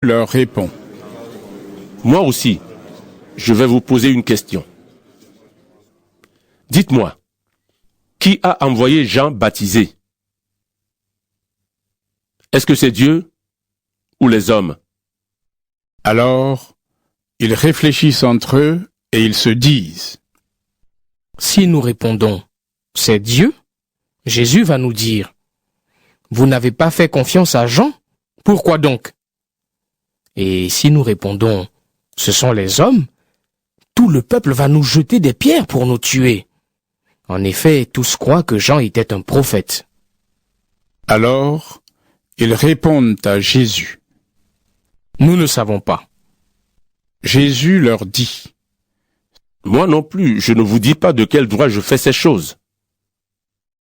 leur répond. Moi aussi, je vais vous poser une question. Dites-moi, qui a envoyé Jean baptiser? Est-ce que c'est Dieu ou les hommes? Alors, ils réfléchissent entre eux et ils se disent. Si nous répondons « c'est Dieu », Jésus va nous dire « Vous n'avez pas fait confiance à Jean? Pourquoi donc ?» Et si nous répondons « Ce sont les hommes », tout le peuple va nous jeter des pierres pour nous tuer. En effet, tous croient que Jean était un prophète. Alors, ils répondent à Jésus. Nous ne savons pas. Jésus leur dit. Moi non plus, je ne vous dis pas de quel droit je fais ces choses.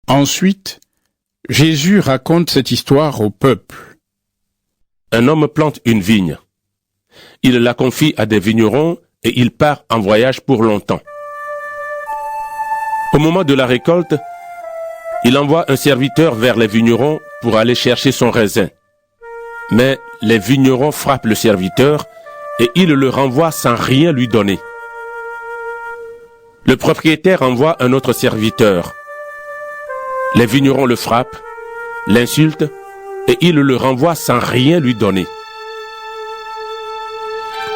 Ensuite, Jésus raconte cette histoire au peuple. Un homme plante une vigne. Il la confie à des vignerons et il part en voyage pour longtemps. Au moment de la récolte, il envoie un serviteur vers les vignerons pour aller chercher son raisin. Mais les vignerons frappent le serviteur et il le renvoie sans rien lui donner. Le propriétaire envoie un autre serviteur. Les vignerons le frappent, l'insultent et il le renvoie sans rien lui donner.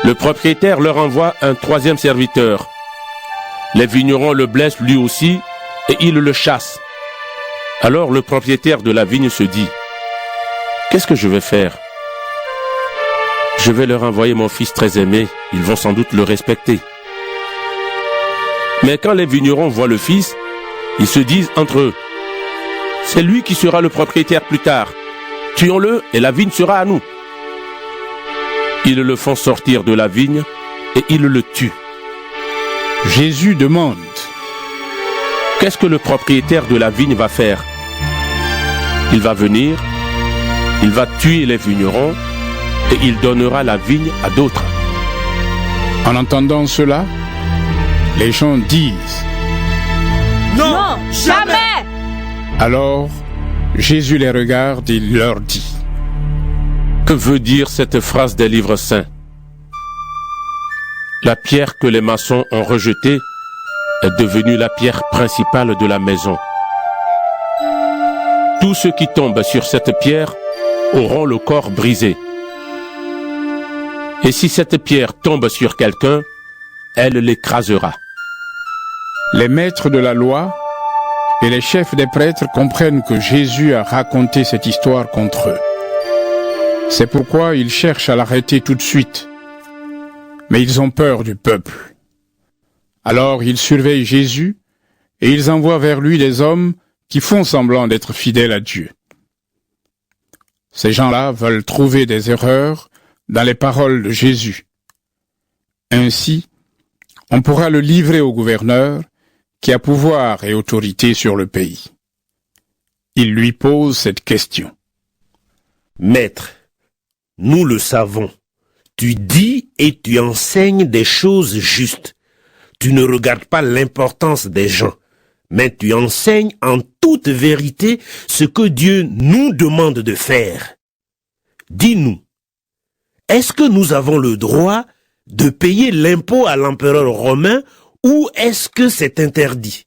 Le propriétaire leur envoie un troisième serviteur. Les vignerons le blessent lui aussi et il le chasse. Alors le propriétaire de la vigne se dit « Qu'est-ce que je vais faire? Je vais leur envoyer mon fils très aimé, ils vont sans doute le respecter. » Mais quand les vignerons voient le fils, ils se disent entre eux « C'est lui qui sera le propriétaire plus tard. Tuons-le et la vigne sera à nous. » Ils le font sortir de la vigne et ils le tuent. Jésus demande. Qu'est-ce que le propriétaire de la vigne va faire? Il va venir, il va tuer les vignerons et il donnera la vigne à d'autres. En entendant cela, les gens disent. Non, jamais! Alors, Jésus les regarde et il leur dit. Que veut dire cette phrase des livres saints? La pierre que les maçons ont rejetée est devenue la pierre principale de la maison. Tous ceux qui tombent sur cette pierre auront le corps brisé. Et si cette pierre tombe sur quelqu'un, elle l'écrasera. Les maîtres de la loi et les chefs des prêtres comprennent que Jésus a raconté cette histoire contre eux. C'est pourquoi ils cherchent à l'arrêter tout de suite. Mais ils ont peur du peuple. Alors ils surveillent Jésus et ils envoient vers lui des hommes qui font semblant d'être fidèles à Dieu. Ces gens-là veulent trouver des erreurs dans les paroles de Jésus. Ainsi, on pourra le livrer au gouverneur qui a pouvoir et autorité sur le pays. Il lui pose cette question. Maître, nous le savons. Tu dis et tu enseignes des choses justes. Tu ne regardes pas l'importance des gens, mais tu enseignes en toute vérité ce que Dieu nous demande de faire. Dis-nous, est-ce que nous avons le droit de payer l'impôt à l'empereur romain ou est-ce que c'est interdit?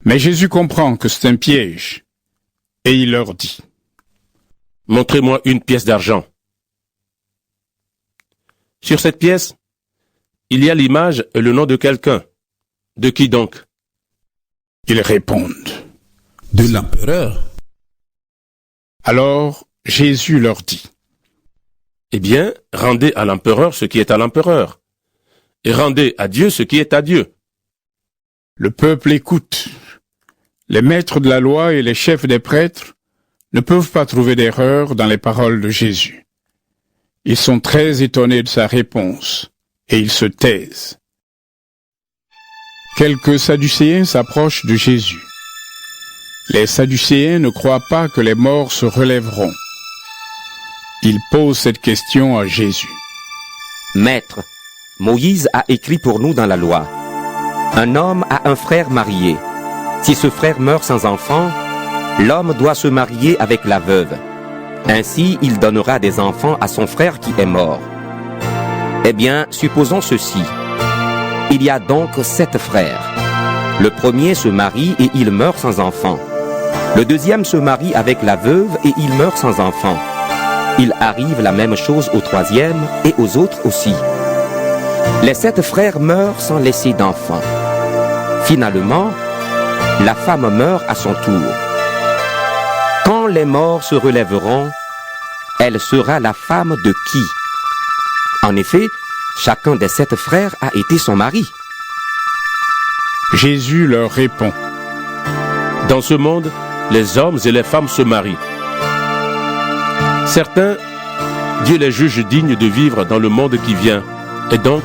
Mais Jésus comprend que c'est un piège et il leur dit. Montrez-moi une pièce d'argent. Sur cette pièce, il y a l'image et le nom de quelqu'un. De qui donc? Ils répondent. De l'empereur. Alors Jésus leur dit. Eh bien, rendez à l'empereur ce qui est à l'empereur, et rendez à Dieu ce qui est à Dieu. Le peuple écoute. Les maîtres de la loi et les chefs des prêtres ne peuvent pas trouver d'erreur dans les paroles de Jésus. Ils sont très étonnés de sa réponse, et ils se taisent. Quelques Sadducéens s'approchent de Jésus. Les Sadducéens ne croient pas que les morts se relèveront. Ils posent cette question à Jésus. Maître, Moïse a écrit pour nous dans la loi. Un homme a un frère marié. Si ce frère meurt sans enfant, l'homme doit se marier avec la veuve. Ainsi, il donnera des enfants à son frère qui est mort. Eh bien, supposons ceci. Il y a donc 7 frères. Le premier se marie et il meurt sans enfant. Le deuxième se marie avec la veuve et il meurt sans enfant. Il arrive la même chose au troisième et aux autres aussi. Les 7 frères meurent sans laisser d'enfants. Finalement, la femme meurt à son tour. Quand les morts se relèveront, elle sera la femme de qui? En effet, chacun des 7 frères a été son mari. Jésus leur répond. Dans ce monde, les hommes et les femmes se marient. Certains, Dieu les juge dignes de vivre dans le monde qui vient, et donc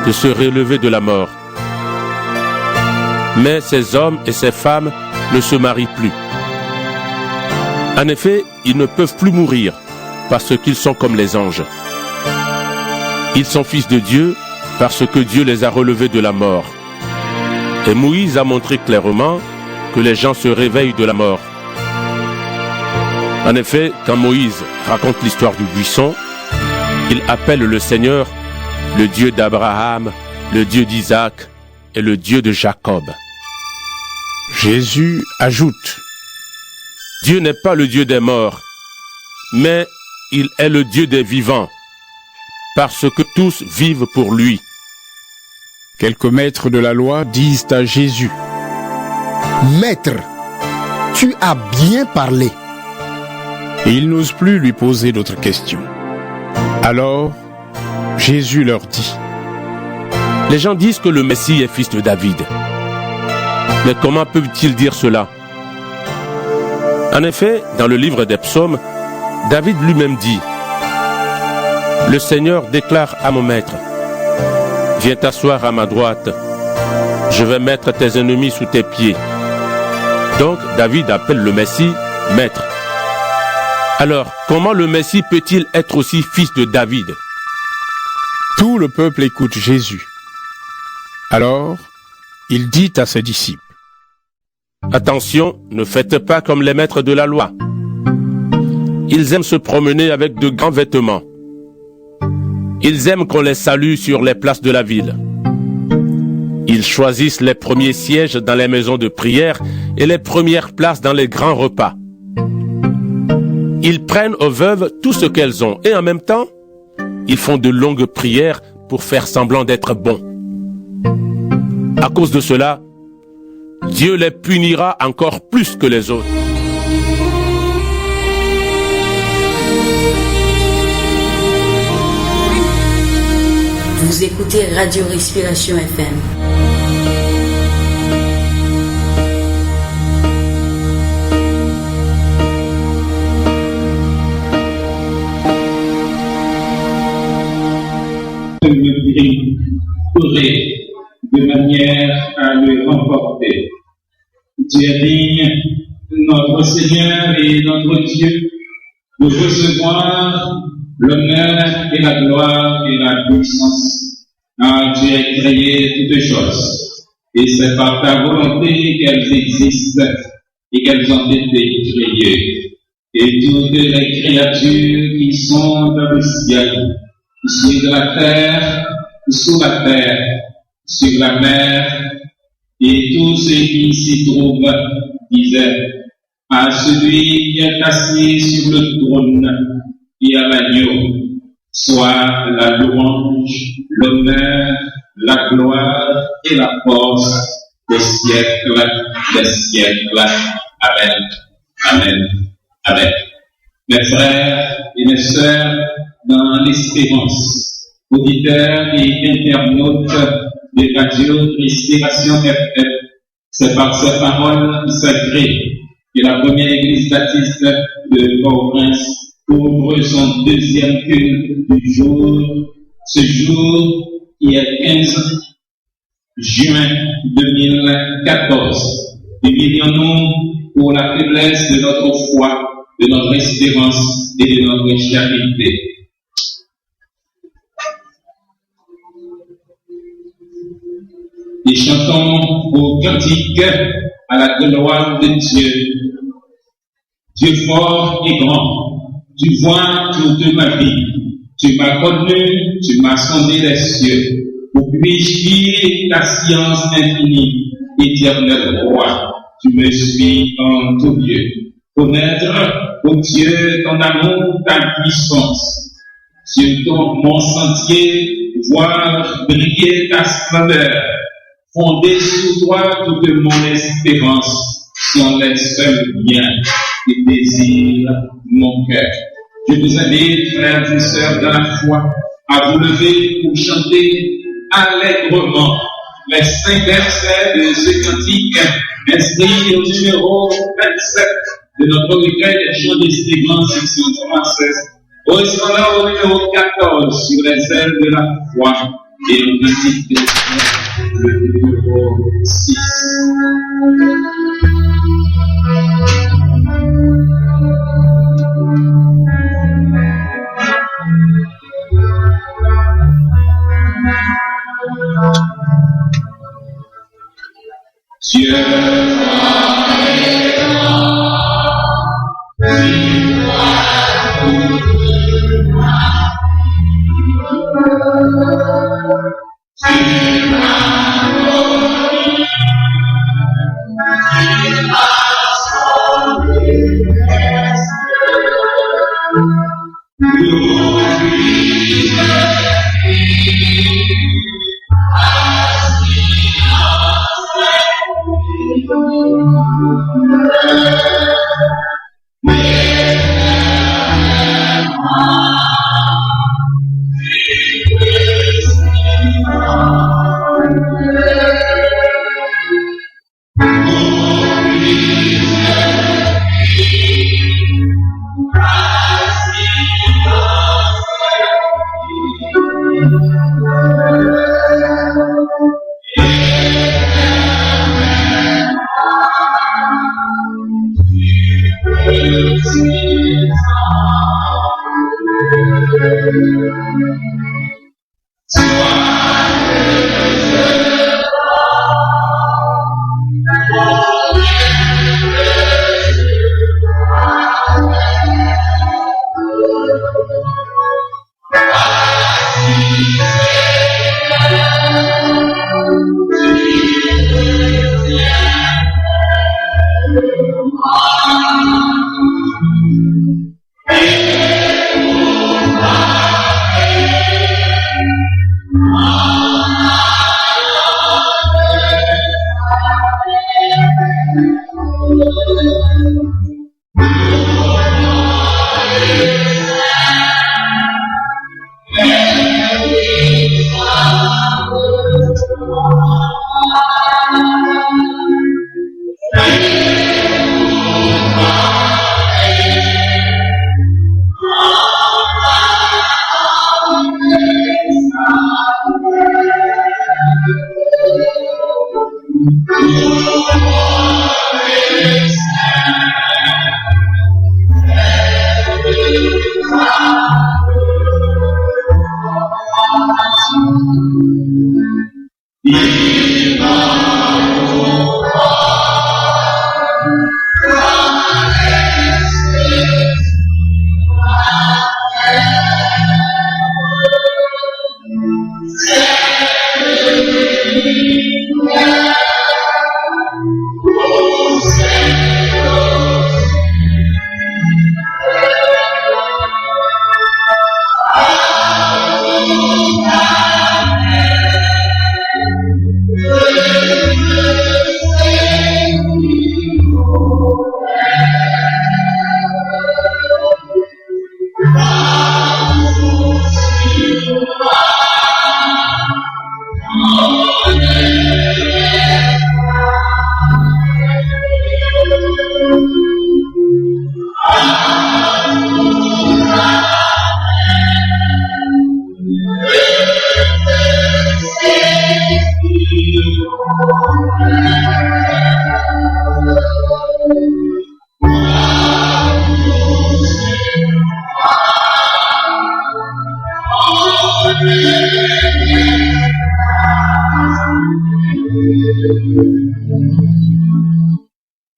de se relever de la mort. Mais ces hommes et ces femmes ne se marient plus. En effet, ils ne peuvent plus mourir, parce qu'ils sont comme les anges. Ils sont fils de Dieu, parce que Dieu les a relevés de la mort. Et Moïse a montré clairement que les gens se réveillent de la mort. En effet, quand Moïse raconte l'histoire du buisson, il appelle le Seigneur le Dieu d'Abraham, le Dieu d'Isaac et le Dieu de Jacob. Jésus ajoute. Dieu n'est pas le Dieu des morts, mais il est le Dieu des vivants, parce que tous vivent pour lui. Quelques maîtres de la loi disent à Jésus. Maître, tu as bien parlé. Et ils n'osent plus lui poser d'autres questions. Alors, Jésus leur dit. Les gens disent que le Messie est fils de David. Mais comment peuvent-ils dire cela? En effet, dans le livre des psaumes, David lui-même dit, « Le Seigneur déclare à mon maître, « Viens t'asseoir à ma droite, je vais mettre tes ennemis sous tes pieds. » Donc David appelle le Messie « Maître ». Alors, comment le Messie peut-il être aussi fils de David? Tout le peuple écoute Jésus. Alors, il dit à ses disciples. Attention, ne faites pas comme les maîtres de la loi. Ils aiment se promener avec de grands vêtements. Ils aiment qu'on les salue sur les places de la ville. Ils choisissent les premiers sièges dans les maisons de prière et les premières places dans les grands repas. Ils prennent aux veuves tout ce qu'elles ont et en même temps, ils font de longues prières pour faire semblant d'être bons. À cause de cela, Dieu les punira encore plus que les autres. Vous écoutez Radio Respiration FM. De manière à le remporter. Dieu est digne, notre Seigneur et notre Dieu, de recevoir l'honneur et la gloire et la puissance. Car tu as créé toutes choses, et c'est par ta volonté qu'elles existent et qu'elles ont été créées. Et toutes les créatures qui sont dans le ciel, sur la terre, sous la terre, sur la mer, et tous ceux qui s'y trouvent disaient à celui qui est assis sur le trône et à l'agneau, soit la louange, l'honneur, la gloire et la force des siècles des siècles. Amen. Amen. Amen. Mes frères et mes sœurs, dans l'espérance, auditeurs et internautes de Radio Respiration FM, c'est par ces paroles sacrées que la première église baptiste de Port-au-Prince ouvre son deuxième culte du jour, ce jour qui est 15 juin 2014. Humilions-nous pour la faiblesse de notre foi, de notre espérance et de notre charité. Et chantons vos cantiques à la gloire de Dieu. Dieu fort et grand, Tu vois toute ma vie. Tu m'as connu, tu m'as sondé les cieux. Où puis-je dire ta science infinie, éternel roi? Tu me suis en tout lieu. Connaître, ô Dieu, ton amour, ta puissance. Sur mon sentier, voir briller ta splendeur. Fonder sur toi toute mon espérance, sont les seuls biens qui désirent mon cœur. Je vous invite, frères et sœurs, dans la foi, à vous lever pour chanter allègrement les 5 versets de ce cantique inscrits au numéro 27 de notre recueil des chants d'Espérance, section 36, correspondant au numéro 14 sur les ailes de la foi et au cantique le numéro 6. Dieu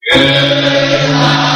Que